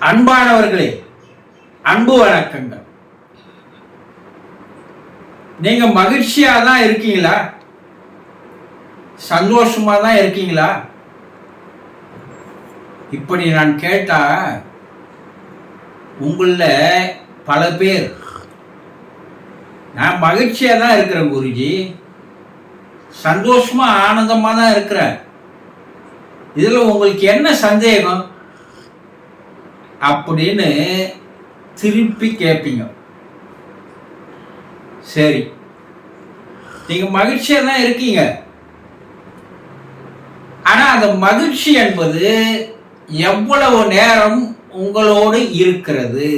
அன்பானவர்களே, அன்பு வணக்கங்கள். நீங்க மகிழ்ச்சியா தான் இருக்கீங்களா? சந்தோஷமா தான் இருக்கீங்களா? இப்படி நான் கேட்டா உங்கள பல பேர் நான் மகிழ்ச்சியா தான் இருக்கிறேன் குருஜி, சந்தோஷமா ஆனந்தமா தான் இருக்கிறேன், இதுல உங்களுக்கு என்ன சந்தேகம் அப்படின்னு திருப்பி கேட்பீங்க. சரி, நீங்க மகிழ்ச்சியா தான் இருக்கீங்க. ஆனா அந்த மகிழ்ச்சி என்பது எவ்வளவு நேரம் உங்களோடு இருக்கிறது?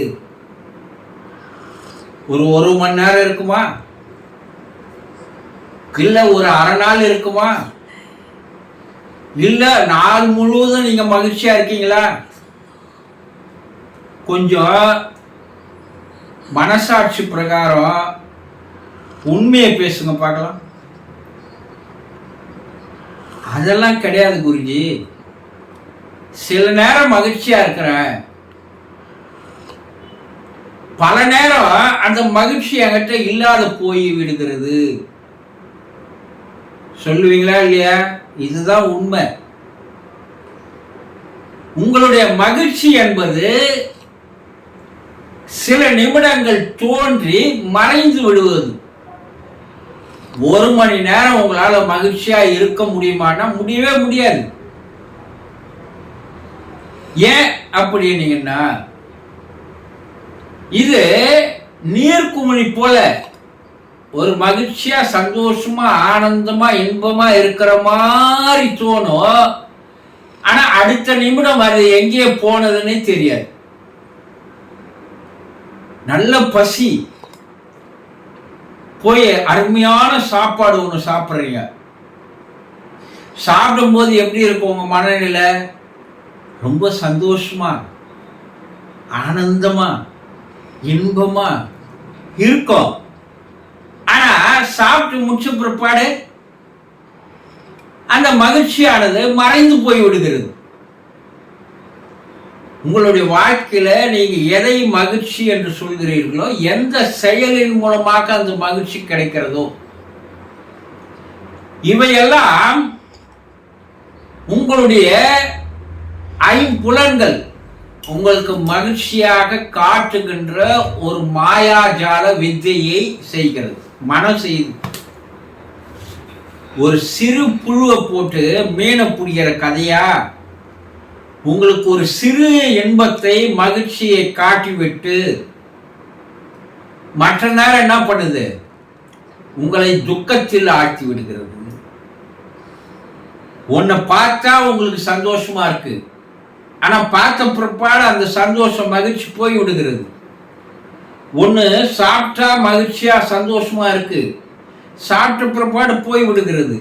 ஒரு மணி நேரம் இருக்குமா? இல்ல ஒரு அரை நாள் இருக்குமா? இல்ல நாள் முழுவதும் நீங்க மகிழ்ச்சியா இருக்கீங்களா? கொஞ்சம் மனசாட்சி பிரகாரம் உண்மையை பேசுங்க பார்க்கலாம். அதெல்லாம் கிடையாது குருஜி, சில நேரம் மகிழ்ச்சியா இருக்கிறேன், பல நேரம் அந்த மகிழ்ச்சி என்கிட்ட இல்லாத போய் விடுகிறது சொல்லுவீங்களா இல்லையா? இதுதான் உண்மை. உங்களுடைய மகிழ்ச்சி என்பது சில நிமிடங்கள் தோன்றி மறைந்து விடுவது. ஒரு மணி நேரம் உங்களால மகிழ்ச்சியா இருக்க முடியுமானா முடியவே முடியாது. ஏன் அப்படின்னீங்கன்னா, இது நீர்க்குமிழி போல ஒரு மகிழ்ச்சியா சந்தோஷமா ஆனந்தமா இன்பமா இருக்கிற மாதிரி தோணும். ஆனா அடுத்த நிமிடம் அது எங்கே போனதுன்னு தெரியாது. நல்ல பசி, போய் அருமையான சாப்பாடு ஒன்று சாப்பிட்றீங்க. சாப்பிடும் போது எப்படி இருக்கும் உங்க மனநிலை? ரொம்ப சந்தோஷமா ஆனந்தமா இன்பமா இருக்கும். ஆனா சாப்பிட்டு முடிச்ச பிற்பாடு அந்த மகிழ்ச்சியானது மறைந்து போய் விடுகிறது. உங்களுடைய வாழ்க்கையில நீங்க எதை மகிழ்ச்சி என்று சொல்கிறீர்களோ, எந்த செயலின் மூலமாக அந்த மகிழ்ச்சி கிடைக்கிறதோ, இவையெல்லாம் உங்களுடைய ஐம்புலன்கள் உங்களுக்கு மகிழ்ச்சியாக காட்டுகின்ற ஒரு மாயாஜால வித்தையை செய்கிறது. மனம் செய்து ஒரு சிறு புழுவை போட்டு மீனை பிடிக்கிற கதையா? உங்களுக்கு ஒரு சிறு இன்பத்தை மகிழ்ச்சியை காட்டிவிட்டு மற்ற நேரம் என்ன பண்ணுது? உங்களை துக்கத்தில் ஆழ்த்தி விடுகிறது. உன்னை பார்த்தா உங்களுக்கு சந்தோஷமா இருக்கு, ஆனா பார்த்த பிற்பாடு அந்த சந்தோஷம் மகிழ்ச்சி போய் விடுகிறது. ஒன்று சாப்பிட்டா மகிழ்ச்சியா சந்தோஷமா இருக்கு, சாப்பிட்ட பிற்பாடு போய் விடுகிறது.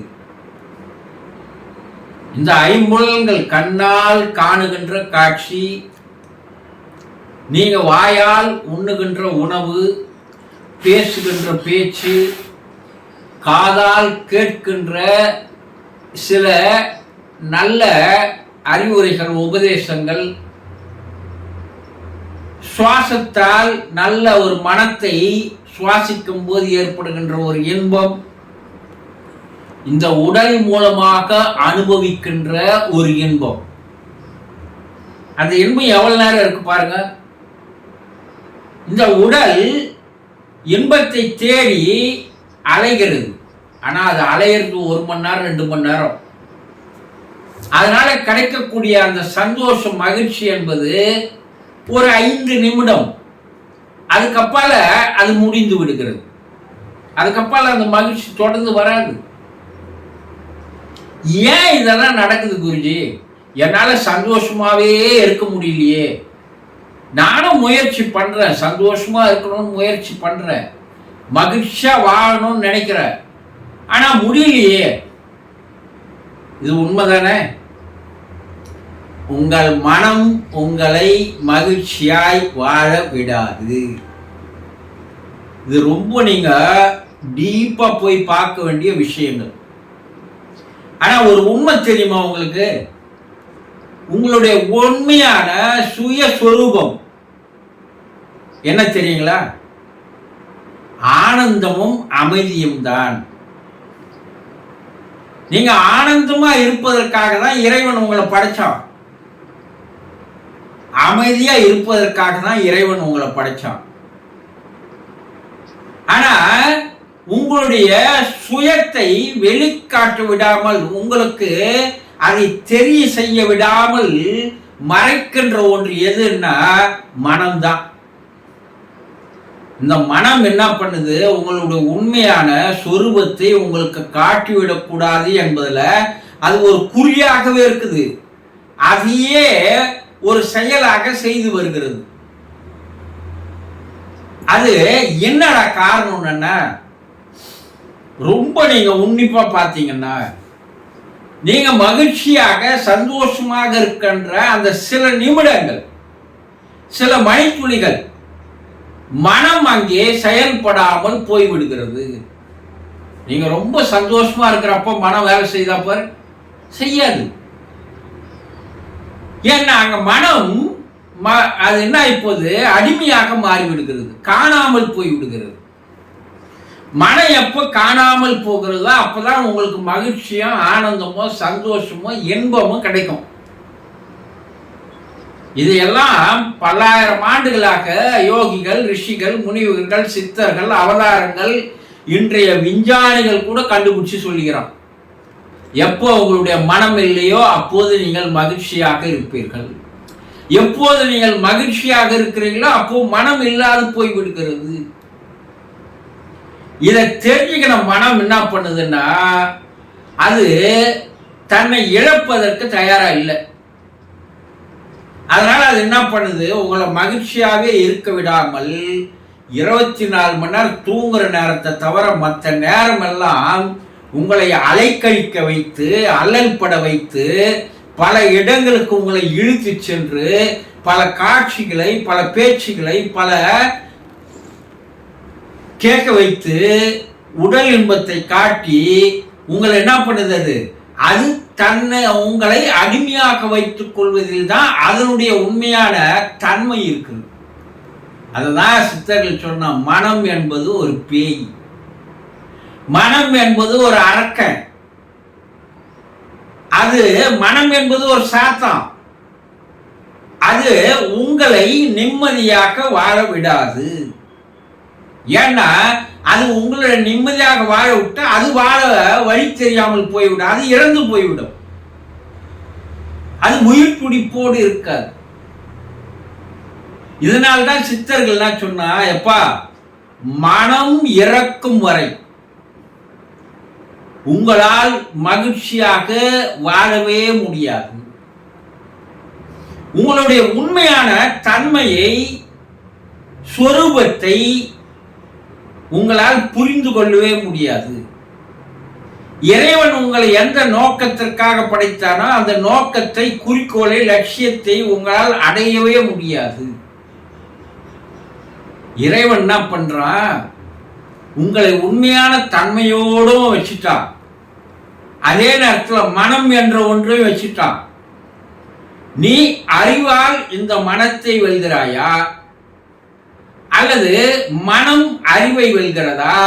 இந்த ஐம்புலன்கள் கண்ணால் காணுகின்ற காட்சி, நீங்க வாயால் உண்ணுகின்ற உணவு, பேசுகின்ற பேச்சு, காதால் கேட்கின்ற சில நல்ல அறிவுரைகள் உபதேசங்கள், சுவாசத்தால் நல்ல ஒரு மனத்தை சுவாசிக்கும் போது ஏற்படுகின்ற ஒரு இன்பம், இந்த உடல் மூலமாக அனுபவிக்கின்ற ஒரு இன்பம். அந்த இன்பம் எவ்வளவு நேரம் இருக்கு பாருங்க. இந்த உடல் இன்பத்தை தேடி அலைகிறது, ஆனா அது அலையிறது 1 மணி நேரம் 2 மணி நேரம். அதனால கிடைக்கக்கூடிய அந்த சந்தோஷம் மகிழ்ச்சி என்பது ஒரு 5 நிமிடம். அதுக்கப்பால அது முடிந்து விடுகிறது. அதுக்கப்பால அந்த மகிழ்ச்சி தொடர்ந்து வராது. ஏன் இதெல்லாம் நடக்குது குருஜி? என்னால சந்தோஷமாவே இருக்க முடியலையே. நானும் முயற்சி பண்றேன், சந்தோஷமா இருக்கணும்னு முயற்சி பண்றேன், மகிழ்ச்சியா வாழணும்னு நினைக்கிறேன், ஆனா முடியலையே. இது உண்மைதானே? உங்கள் மனம் உங்களை மகிழ்ச்சியாய் வாழ விடாது. இது ரொம்ப நீங்க டீப்பா போய் பார்க்க வேண்டிய விஷயங்கள். ஆனா ஒரு உண்மை தெரியுமா உங்களுக்கு? உங்களுடைய உண்மையான சுயஸ்வரூபம் என்ன தெரியுங்களா? ஆனந்தமும் அமைதியும் தான். நீங்க ஆனந்தமா இருப்பதற்காக தான் இறைவன் உங்களை படைச்சான். அமைதியா இருப்பதற்காக தான் இறைவன் உங்களை படைச்சான். ஆனா உங்களுடைய சுயத்தை வெளிக்காட்ட விடாமல், உங்களுக்கு அதை தெரிய செய்ய விடாமல் மறைக்கின்ற ஒன்று எதுன்னா மனம்தான். இந்த மனம் என்ன பண்ணுது? உங்களுடைய உண்மையான சொரூபத்தை உங்களுக்கு காட்டிவிடக்கூடாது என்பதுல அது ஒரு குறியாகவே இருக்குது. அதையே ஒரு செயலாக செய்து வருகிறது. அது என்னடா காரணம்னா, ரொம்ப நீங்க உன்னிப்பா பார்த்தீங்கன்னா, நீங்க மகிழ்ச்சியாக சந்தோஷமாக இருக்கின்ற அந்த சில நிமிடங்கள், சில மணித்துளிகள் மனம் அங்கே செயல்படாமல் போய்விடுகிறது. நீங்க ரொம்ப சந்தோஷமா இருக்கிறப்ப மனம் வேலை செய்தா பாரு, செய்யாது. ஏன்னா அங்க மனம் அது என்ன இப்போது அடிமையாக மாறிவிடுகிறது, காணாமல் போய் விடுகிறது. மனம் எப்போ காணாமல் போகிறதோ அப்பதான் உங்களுக்கு மகிழ்ச்சியும் ஆனந்தமோ சந்தோஷமோ இன்பமோ கிடைக்கும். இதையெல்லாம் பல்லாயிரம் ஆண்டுகளாக யோகிகள், ரிஷிகள், முனிவர்கள், சித்தர்கள், அவதாரங்கள், இன்றைய விஞ்ஞானிகள் கூட கண்டுபிடிச்சு சொல்லுகிறான். எப்போ உங்களுடைய மனம் இல்லையோ அப்போது நீங்கள் மகிழ்ச்சியாக இருப்பீர்கள். எப்போது நீங்கள் மகிழ்ச்சியாக இருக்கிறீங்களோ அப்போ மனம் இல்லாது போய் விடுகிறது. இதை தெரிஞ்சுக்கிற மனம் என்ன பண்ணுதுன்னா, அது தன்னை இழப்பதற்கு தயாரா இல்லை. அதனால அது என்ன பண்ணுது? உங்களை மகிழ்ச்சியாகவே இருக்க விடாமல் 24 மணி நேரம் தூங்குற நேரத்தை தவிர மற்ற நேரம் எல்லாம் உங்களை அலைக்கழிக்க வைத்து, அல்லல்பட வைத்து, பல இடங்களுக்கு உங்களை இழுத்து சென்று பல காட்சிகளை, பல பேச்சுகளை, பல கேட்க வைத்து உடல் இன்பத்தை காட்டி உங்களை என்ன பண்ணுது? அது தன்னை உங்களை அடிமையாக வைத்துக் கொள்வதில் தான் அதனுடைய உண்மையான தன்மை இருக்குது. அதுதான் சித்தர்கள் சொன்ன, மனம் என்பது ஒரு பேய், மனம் என்பது ஒரு அரக்கன், அது மனம் என்பது ஒரு சாத்தான். அது உங்களை நிம்மதியாக வாழ விடாது. ஏன்னா அது உங்களை நிம்மதியாக வாழ விட்டு அது வாழ வழி தெரியாமல் போய்விடும், அது இறந்து போய்விடும், அது உயிர் துடிப்போடு இருக்காது. இதனால்தான் சித்தர்கள் சொன்னா, எப்பா மனம் இறக்கும் வரை உங்களால் மகிழ்ச்சியாக வாழவே முடியாது. உங்களுடைய உண்மையான தன்மையை, சொரூபத்தை உங்களால் புரிந்து கொள்ளவே முடியாது. இறைவன் உங்களை எந்த நோக்கத்திற்காக படைத்தானோ அந்த நோக்கத்தை, குறிக்கோளை, லட்சியத்தை உங்களால் அடையவே முடியாது. இறைவன் என்ன பண்றான்? உங்களை உண்மையான தன்மையோடும் வச்சுட்டான், அதே நேரத்தில் மனம் என்ற ஒன்றையும் வச்சுட்டான். நீ அறிவால் இந்த மனத்தை வெல்கிறாயா அல்லது மனம் அறிவை வெல்கிறதா?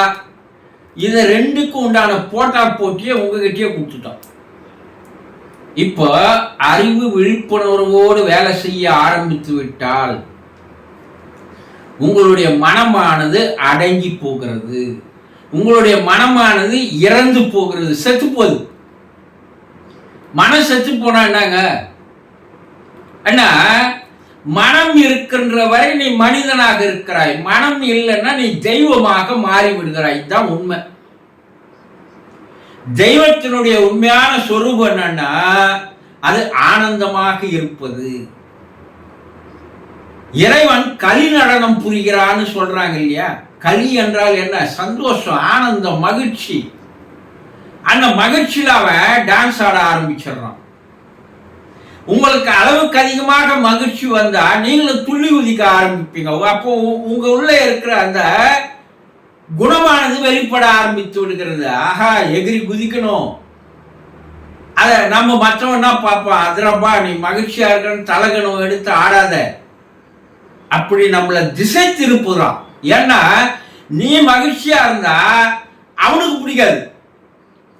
இதை ரெண்டுக்கும் உண்டான போட்டா போட்டியை உங்ககிட்டயே கொடுத்துட்டோம். இப்போ அறிவு விழிப்புணர்வோடு வேலை செய்ய ஆரம்பித்து விட்டால் உங்களுடைய மனமானது அடங்கி போகிறது, உங்களுடைய மனமானது இறந்து போகிறது, செத்து போகுது. மனம் செத்து போனா என்னங்க? அண்ணா, மனம் இருக்கின்ற வரை நீ மனிதனாக இருக்கிறாய், மனம் இல்லைன்னா நீ தெய்வமாக மாறி விடுகிறாய். இதுதான் உண்மை. தெய்வத்தினுடைய உண்மையான சொரூபம் என்னன்னா, அது ஆனந்தமாக இருப்பது. இறைவன் களி நடனம் புரிகிறான்னு சொல்றாங்க இல்லையா? களி என்றால் என்ன? சந்தோஷம், ஆனந்தம், மகிழ்ச்சி. அந்த மகிழ்ச்சியில் அவன் டான்ஸ் ஆட ஆரம்பிச்சிடறான். உங்களுக்கு அளவுக்கு அதிகமாக மகிழ்ச்சி வந்தா நீங்களும் துள்ளி குதிக்க ஆரம்பிப்பீங்க. அப்போ உங்க உள்ள இருக்கிற அந்த குணமானது வெளிப்பட ஆரம்பித்து விடுகிறது. ஆஹா, எகிரி குதிக்கணும். அதை நம்ம மற்றவனா பார்ப்போம், அதுரப்பா நீ மகிழ்ச்சியா இருக்கன்னு தலகணம் எடுத்து ஆடாத, அப்படி நம்மளை திசை திருப்புறான். ஏன்னா நீ மகிழ்ச்சியா இருந்தா அவனுக்கு பிடிக்காது,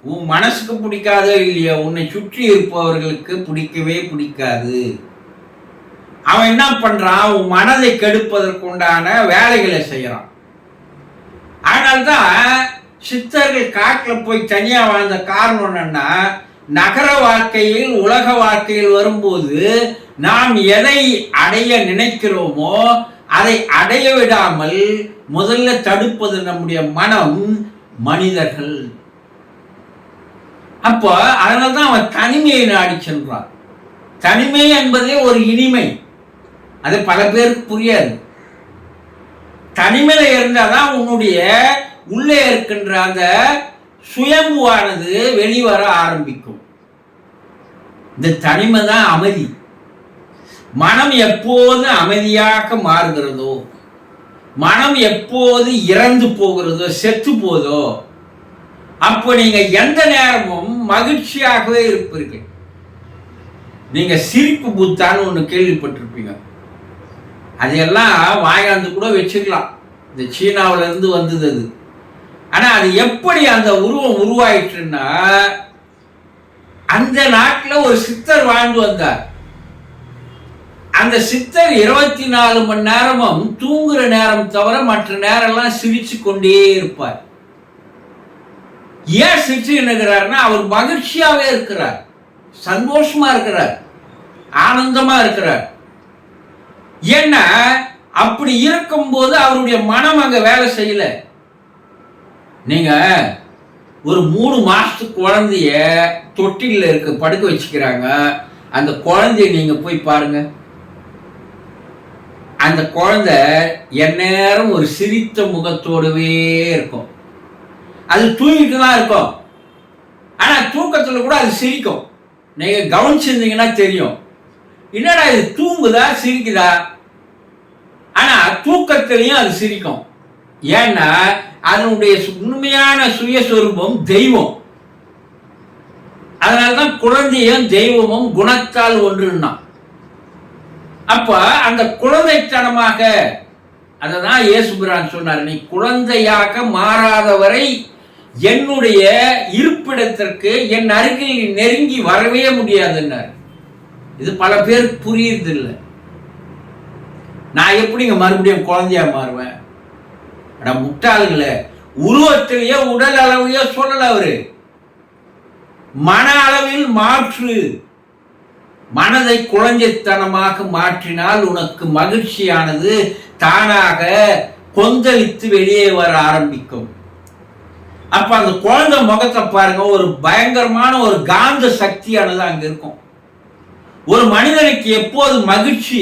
உன் மனசுக்கு பிடிக்காதோ இல்லையோ, உன்னை சுற்றி இருப்பவர்களுக்கு பிடிக்கவே பிடிக்காது. அவன் என்ன பண்றான், உன் மனதை கெடுப்பதற்குண்டான வேலைகளை செய்யறான். அதனால்தான் சித்தர்கள் காட்டில் போய் தனியா வாழ்ந்த காரணம் என்னன்னா, நகர வாழ்க்கையில் உலக வாழ்க்கையில் வரும்போது நாம் எதை அடைய நினைக்கிறோமோ அதை அடைய விடாமல் முதல்ல தடுப்பது நம்முடைய மனம், மனிதர்கள். அப்போ அதனால்தான் அவன் தனிமையை நாடி சென்றான். தனிமை என்பதே ஒரு இனிமை, அது பல பேருக்கு புரியாது. தனிமையில இருந்தாதான் உன்னுடைய உள்ளே இருக்கின்ற அந்த சுயம்புவானது வெளிவர ஆரம்பிக்கும். இந்த தனிமை தான் அமைதி. மனம் எப்போது அமைதியாக மாறுகிறதோ, மனம் எப்போது இறந்து போகிறதோ, செத்து போதோ, அப்போ நீங்க எந்த நேரமும் மகிழ்ச்சியாகவே இருப்பீர்கள். நீங்க சிரிப்பு புத்தான்னு ஒண்ணு கேள்விப்பட்டிருப்பீங்க. அதையெல்லாம் வாயாந்து கூட வச்சுக்கலாம், இந்த சீனாவில இருந்து வந்தது அது. ஆனா அது எப்படி அந்த உருவம் உருவாயிற்றுன்னா, அந்த நாட்டில் ஒரு சித்தர் வாழ்ந்து வந்தார். அந்த சித்தர் 24 மணி நேரமும் தூங்குற நேரம் தவிர மற்ற நேரம்லாம் சிரிச்சு கொண்டே இருப்பார். ஏன் சிரிச்சு இருக்கிறார்னா, அவர் மகிழ்ச்சியாவே இருக்கிறார், சந்தோஷமா இருக்கிறார், ஆனந்தமா இருக்கிறார். ஏன்னா அப்படி இருக்கும்போது அவருடைய மனம் அங்க வேலை செய்யல. நீங்க ஒரு 3 மாசத்து குழந்தைய தொட்டில இருக்கு படுக்க வச்சுக்கிறாங்க, அந்த குழந்தைய நீங்க போய் பாருங்க. அந்த குழந்தை எந்நேரம் ஒரு சிரித்த முகத்தோடவே இருக்கும். அது தூங்கிட்டு தான் இருக்கும், ஆனா தூக்கத்துல கூட அது சிரிக்கும். நீங்க கவனிச்சிருந்தீங்கன்னா தெரியும், என்னடா இது தூங்குதா சிரிக்குதா, ஆனா தூக்கத்திலையும் அது சிரிக்கும். ஏன்னா அதனுடைய உண்மையான சுயஸ்வரூபம் தெய்வம். அதனால்தான் குழந்தையும் தெய்வமும் குணத்தால் ஒன்றுன்னா. அப்ப அந்த குழந்தைத்தனமாக, அததான் இயேசுபிரான் சொன்னார், நீ குழந்தையாக மாறாதவரை என்னுடைய இருப்பிடத்திற்கு என் அருகில் நெருங்கி வரவே முடியாதுன்னார். இது பல பேருக்கு புரியுறது இல்லை. நான் எப்படிங்க மறுபடியும் குழந்தையா மாறுவேன்? முட்டாளுங்களே, உருவத்திலேயோ உடல் அளவையோ சொல்லல அவரு, மன அளவில் மாற்று. மனதை குழந்தைத்தனமாக மாற்றினால் உனக்கு மகிழ்ச்சியானது தானாக கொந்தளித்து வெளியே வர ஆரம்பிக்கும். அப்ப அந்த குழந்தை முகத்தை பாருங்க, ஒரு பயங்கரமான ஒரு காந்த சக்தியானது அங்க இருக்கும். ஒரு மனிதனுக்கு எப்போது மகிழ்ச்சி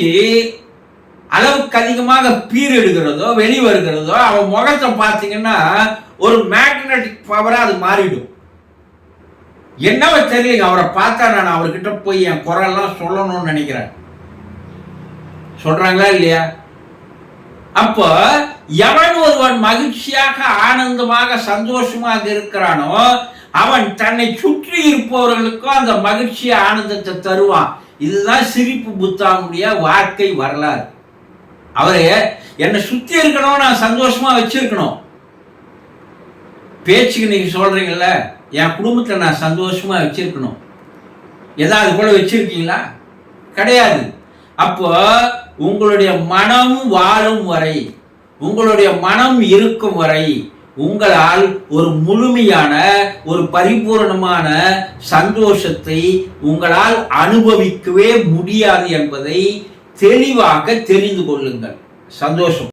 அளவுக்கு அதிகமாக பீரெடுகிறதோ வெளிவருகிறதோ, அவன் முகத்தை பார்த்தீங்கன்னா ஒரு மேக்னெட்டிக் பவரா அது மாறிடும். என்னவோ தெரியல, அவரை பார்த்தா நான் அவர்கிட்ட போய் என் குரல்லாம் சொல்லணும்னு நினைக்கிறேன். சொல்றாங்களா இல்லையா? அப்போ எவன் ஒருவன் மகிழ்ச்சியாக ஆனந்தமாக சந்தோஷமாக இருக்கிறானோ அவன் தன்னை சுற்றி இருப்பவர்களுக்கும் அந்த மகிழ்ச்சி ஆனந்தத்தை தருவான். இதுதான் சிரிப்பு புத்தானுடைய வாழ்க்கை வரலாறு. அவரு என்னை சுத்தி இருக்கணும், நான் சந்தோஷமா வச்சிருக்கணும். பேச்சுக்கு நீங்க சொல்றீங்கல்ல, என் குடும்பத்தை நான் சந்தோஷமா வச்சிருக்கணும், ஏதாவது போல வச்சிருக்கீங்களா? கிடையாது. அப்போ உங்களுடைய மனம் வாழும் வரை, உங்களுடைய மனம் இருக்கும் வரை உங்களால் ஒரு முழுமையான ஒரு பரிபூரணமான சந்தோஷத்தை உங்களால் அனுபவிக்கவே முடியாது என்பதை தெளிவாக தெரிந்து கொள்ளுங்கள். சந்தோஷம்.